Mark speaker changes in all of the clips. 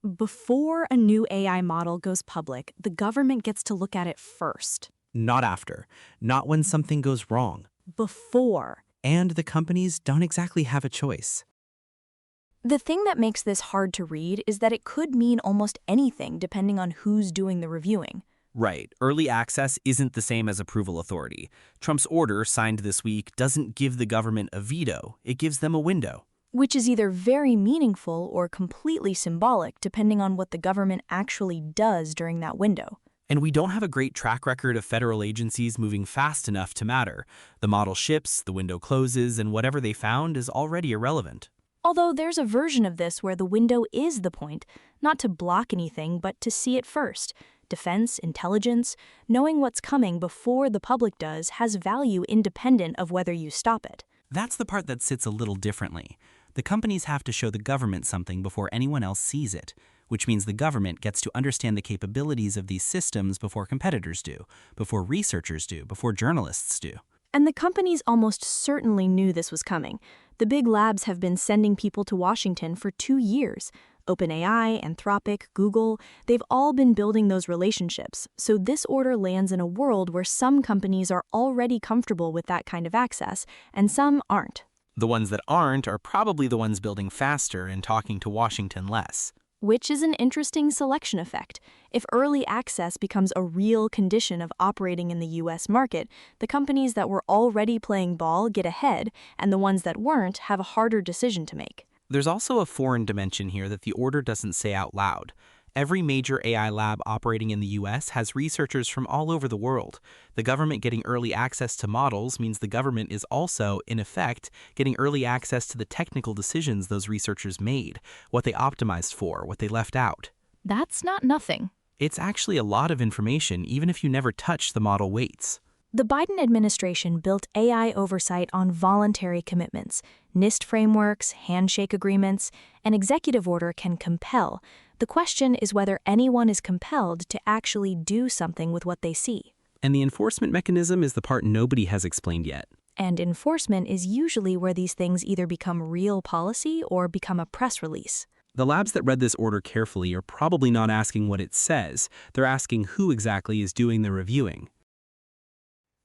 Speaker 1: Before a new AI model goes public, the government gets to look at it first.
Speaker 2: Not after. Not when something goes wrong.
Speaker 1: Before.
Speaker 2: And the companies don't exactly have a choice.
Speaker 1: The thing that makes this hard to read is that it could mean almost anything depending on who's doing the reviewing.
Speaker 2: Right. Early access isn't the same as approval authority. Trump's order, signed this week, doesn't give the government a veto. It gives them a window.
Speaker 1: Which is either very meaningful or completely symbolic depending on what the government actually does during that window.
Speaker 2: And we don't have a great track record of federal agencies moving fast enough to matter. The model ships, the window closes, and whatever they found is already irrelevant.
Speaker 1: Although there's a version of this where the window is the point, not to block anything but to see it first. Defense, intelligence, knowing what's coming before the public does has value independent of whether you stop it.
Speaker 2: That's the part that sits a little differently. The companies have to show the government something before anyone else sees it, which means the government gets to understand the capabilities of these systems before competitors do, before researchers do, before journalists do.
Speaker 1: And the companies almost certainly knew this was coming. The big labs have been sending people to Washington for 2 years. OpenAI, Anthropic, Google, they've all been building those relationships. So this order lands in a world where some companies are already comfortable with that kind of access, and some aren't.
Speaker 2: The ones that aren't are probably the ones building faster and talking to Washington less.
Speaker 1: Which is an interesting selection effect. If early access becomes a real condition of operating in the US market, the companies that were already playing ball get ahead, and the ones that weren't have a harder decision to make.
Speaker 2: There's also a foreign dimension here that the order doesn't say out loud. Every major AI lab operating in the US has researchers from all over the world. The government getting early access to models means the government is also, in effect, getting early access to the technical decisions those researchers made, what they optimized for, what they left out.
Speaker 1: That's not nothing.
Speaker 2: It's actually a lot of information, even if you never touch the model weights.
Speaker 1: The Biden administration built AI oversight on voluntary commitments. NIST frameworks, handshake agreements, an executive order can compel. The question is whether anyone is compelled to actually do something with what they see.
Speaker 2: And the enforcement mechanism is the part nobody has explained yet.
Speaker 1: And enforcement is usually where these things either become real policy or become a press release.
Speaker 2: The labs that read this order carefully are probably not asking what it says. They're asking who exactly is doing the reviewing.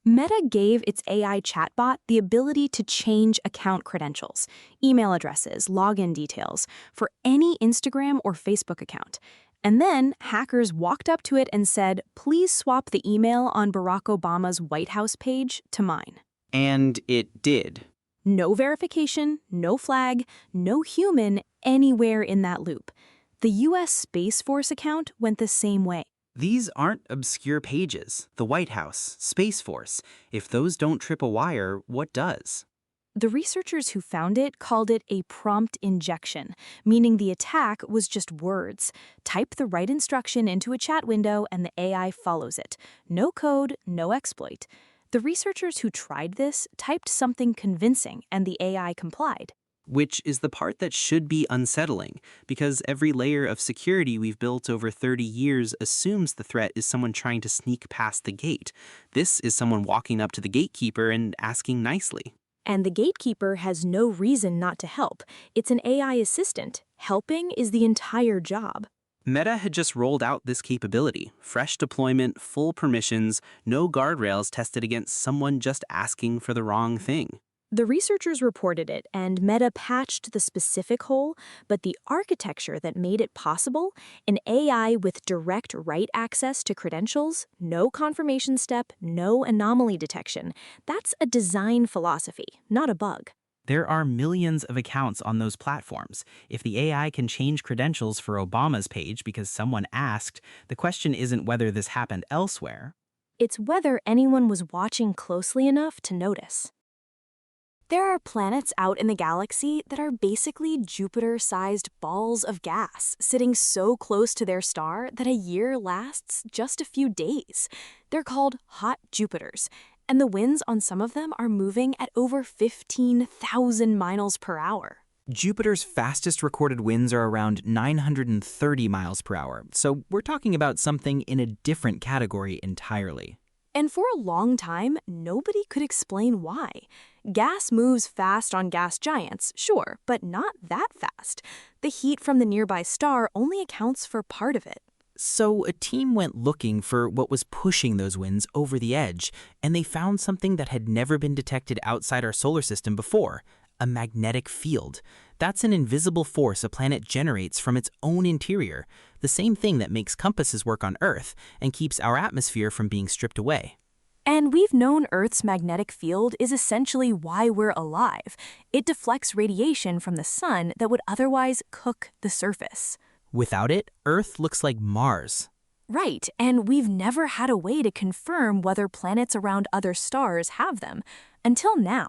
Speaker 1: Meta gave its AI chatbot the ability to change account credentials, email addresses, login details for any Instagram or Facebook account. And then hackers walked up to it and said, "Please swap the email on Barack Obama's White House page to mine."
Speaker 3: And it did.
Speaker 1: No verification, no flag, no human anywhere in that loop. The US Space Force account went the same way.
Speaker 3: These aren't obscure pages. The White House, Space Force. If those don't trip a wire, what does?
Speaker 1: The researchers who found it called it a prompt injection, meaning the attack was just words. Type the right instruction into a chat window and the AI follows it. No code, no exploit. The researchers who tried this typed something convincing and the AI complied.
Speaker 3: Which is the part that should be unsettling, because every layer of security we've built over 30 years assumes the threat is someone trying to sneak past the gate. This is someone walking up to the gatekeeper and asking nicely.
Speaker 1: And the gatekeeper has no reason not to help. It's an AI assistant. Helping is the entire job.
Speaker 3: Meta had just rolled out this capability. Fresh deployment, full permissions, no guardrails tested against someone just asking for the wrong thing.
Speaker 1: The researchers reported it, and Meta patched the specific hole, but the architecture that made it possible, an AI with direct write access to credentials, no confirmation step, no anomaly detection, that's a design philosophy, not a bug.
Speaker 2: There are millions of accounts on those platforms. If the AI can change credentials for Obama's page because someone asked, the question isn't whether this happened elsewhere.
Speaker 1: It's whether anyone was watching closely enough to notice. There are planets out in the galaxy that are basically Jupiter-sized balls of gas, sitting so close to their star that a year lasts just a few days. They're called hot Jupiters, and the winds on some of them are moving at over 15,000 miles per hour.
Speaker 4: Jupiter's fastest recorded winds are around 930 miles per hour, so we're talking about something in a different category entirely.
Speaker 1: And for a long time, nobody could explain why. Gas moves fast on gas giants, sure, but not that fast. The heat from the nearby star only accounts for part of it.
Speaker 4: So a team went looking for what was pushing those winds over the edge, and they found something that had never been detected outside our solar system before: a magnetic field. That's an invisible force a planet generates from its own interior, the same thing that makes compasses work on Earth and keeps our atmosphere from being stripped away.
Speaker 1: And we've known Earth's magnetic field is essentially why we're alive. It deflects radiation from the sun that would otherwise cook the surface.
Speaker 4: Without it, Earth looks like Mars.
Speaker 1: Right, and we've never had a way to confirm whether planets around other stars have them. Until now,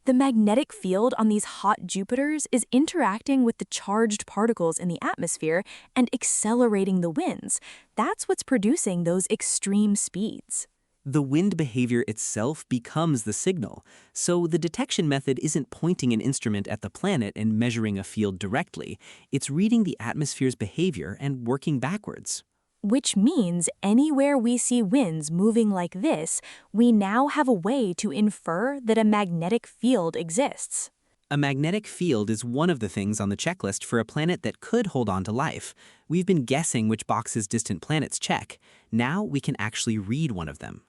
Speaker 1: the magnetic field on these hot Jupiters is interacting with the charged particles in the atmosphere and accelerating the winds. That's what's producing those extreme speeds.
Speaker 3: The wind behavior itself becomes the signal, so the detection method isn't pointing an instrument at the planet and measuring a field directly. It's reading the atmosphere's behavior and working backwards.
Speaker 1: Which means anywhere we see winds moving like this, we now have a way to infer that a magnetic field exists.
Speaker 3: A magnetic field is one of the things on the checklist for a planet that could hold on to life. We've been guessing which boxes distant planets check. Now we can actually read one of them.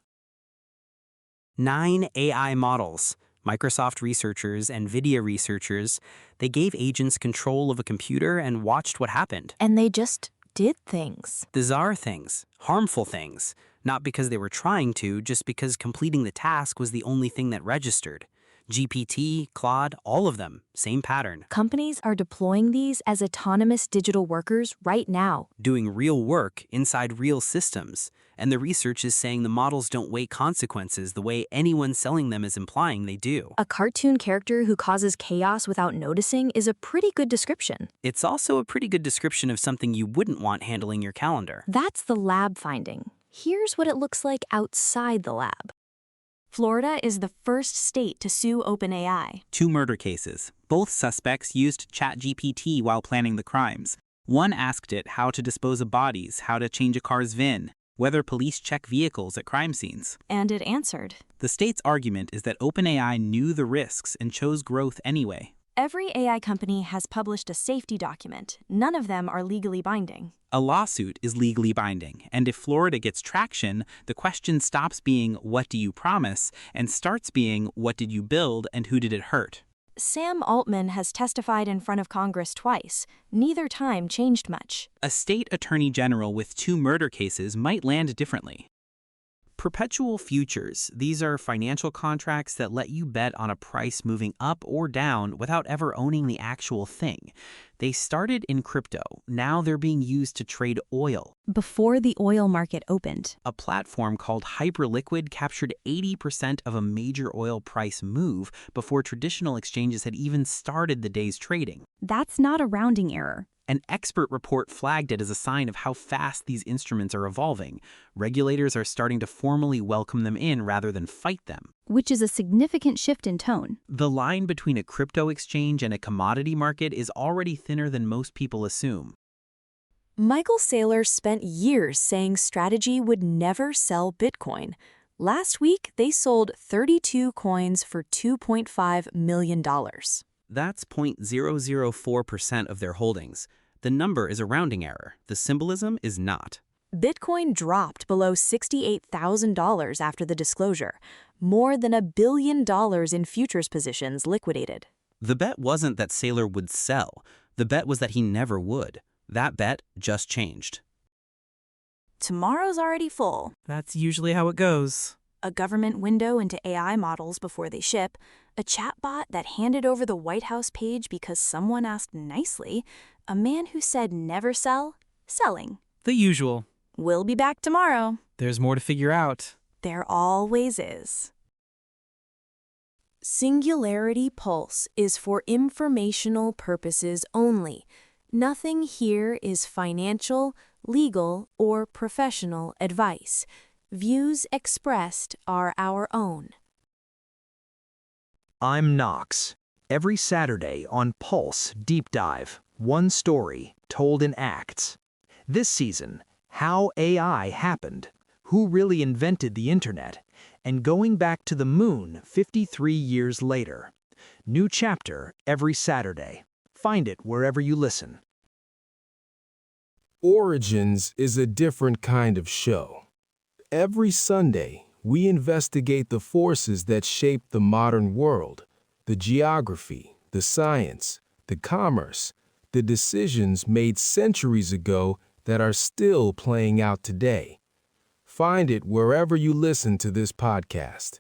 Speaker 2: 9 AI models. Microsoft researchers and NVIDIA researchers, they gave agents control of a computer and watched what happened.
Speaker 1: And they just did things.
Speaker 2: Bizarre things, harmful things, not because they were trying to, just because completing the task was the only thing that registered. GPT, Claude, all of them, same pattern.
Speaker 1: Companies are deploying these as autonomous digital workers right now.
Speaker 2: Doing real work inside real systems. And the research is saying the models don't weigh consequences the way anyone selling them is implying they do.
Speaker 1: A cartoon character who causes chaos without noticing is a pretty good description.
Speaker 2: It's also a pretty good description of something you wouldn't want handling your calendar.
Speaker 1: That's the lab finding. Here's what it looks like outside the lab. Florida is the first state to sue OpenAI.
Speaker 5: 2 murder cases. Both suspects used ChatGPT while planning the crimes. One asked it how to dispose of bodies, how to change a car's VIN, whether police check vehicles at crime scenes.
Speaker 1: And it answered.
Speaker 5: The state's argument is that OpenAI knew the risks and chose growth anyway.
Speaker 1: Every AI company has published a safety document. None of them are legally binding.
Speaker 5: A lawsuit is legally binding, and if Florida gets traction, the question stops being what do you promise and starts being what did you build and who did it hurt.
Speaker 1: Sam Altman has testified in front of Congress twice. Neither time changed much.
Speaker 5: A state attorney general with 2 murder cases might land differently.
Speaker 2: Perpetual futures. These are financial contracts that let you bet on a price moving up or down without ever owning the actual thing. They started in crypto. Now they're being used to trade oil.
Speaker 1: Before the oil market opened.
Speaker 2: A platform called Hyperliquid captured 80% of a major oil price move before traditional exchanges had even started the day's trading.
Speaker 1: That's not a rounding error.
Speaker 2: An expert report flagged it as a sign of how fast these instruments are evolving. Regulators are starting to formally welcome them in rather than fight them.
Speaker 1: Which is a significant shift in tone.
Speaker 2: The line between a crypto exchange and a commodity market is already thinner than most people assume.
Speaker 1: Michael Saylor spent years saying Strategy would never sell Bitcoin. Last week, they sold 32 coins for $2.5 million.
Speaker 2: That's 0.004% of their holdings. The number is a rounding error. The symbolism is not.
Speaker 1: Bitcoin dropped below $68,000 after the disclosure. More than $1 billion in futures positions liquidated.
Speaker 2: The bet wasn't that Saylor would sell. The bet was that he never would. That bet just changed.
Speaker 1: Tomorrow's already full.
Speaker 4: That's usually how it goes.
Speaker 1: A government window into AI models before they ship, a chatbot that handed over the White House page because someone asked nicely, a man who said never sell, selling.
Speaker 4: The usual.
Speaker 1: We'll be back tomorrow.
Speaker 4: There's more to figure out.
Speaker 1: There always is. Singularity Pulse is for informational purposes only. Nothing here is financial, legal, or professional advice. Views expressed are our own.
Speaker 6: I'm Knox. Every Saturday on Pulse Deep Dive, one story told in acts. This season, how AI happened, who really invented the internet, and going back to the moon 53 years later. New chapter every Saturday. Find it wherever you listen.
Speaker 7: Origins is a different kind of show. Every Sunday, we investigate the forces that shape the modern world, the geography, the science, the commerce, the decisions made centuries ago that are still playing out today. Find it wherever you listen to this podcast.